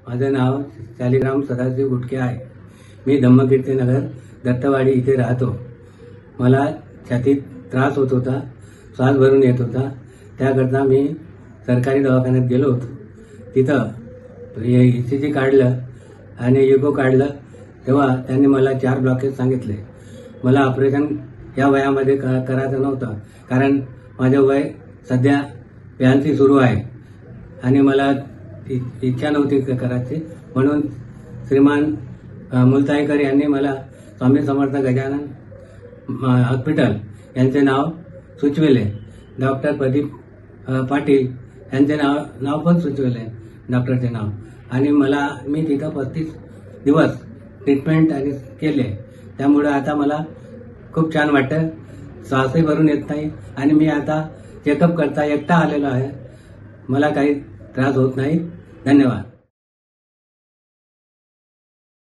माझं नाव शालिग्राम सदाशिव गुटके आहे। मी धम्मकीर्तीनगर दत्तवाडी इथे राहतो। मला छातीत त्रास होत होता, श्वास भरून येत होता। त्याकरता मी सरकारी दवाखान्यात गेलो होतो। तिथं ECG काढलं आणि इको काढलं, तेव्हा त्यांनी मला 4 ब्लॉकेज सांगितले। मला ऑपरेशन या वयामध्ये करायचं नव्हतं, कारण माझं वय सध्या 82 सुरू आहे आणि मला इच्छा नव्हती करायची। म्हणून श्रीमान मुलताईकर यांनी मला स्वामी समर्थ गजानन हॉस्पिटल यांचे नाव सुचविले। डॉक्टर प्रदीप पाटील यांचे नाव पण सुचविले, डॉक्टरचे नाव। आणि मी तिथं 35 दिवस ट्रीटमेंट केले। त्यामुळे आता मला खूप छान वाटतं, श्वासही भरून येत नाही आणि मी आता चेकअप करता एकटा आलेलो आहे। मला काही त्रास होत नाही। धन्यवाद।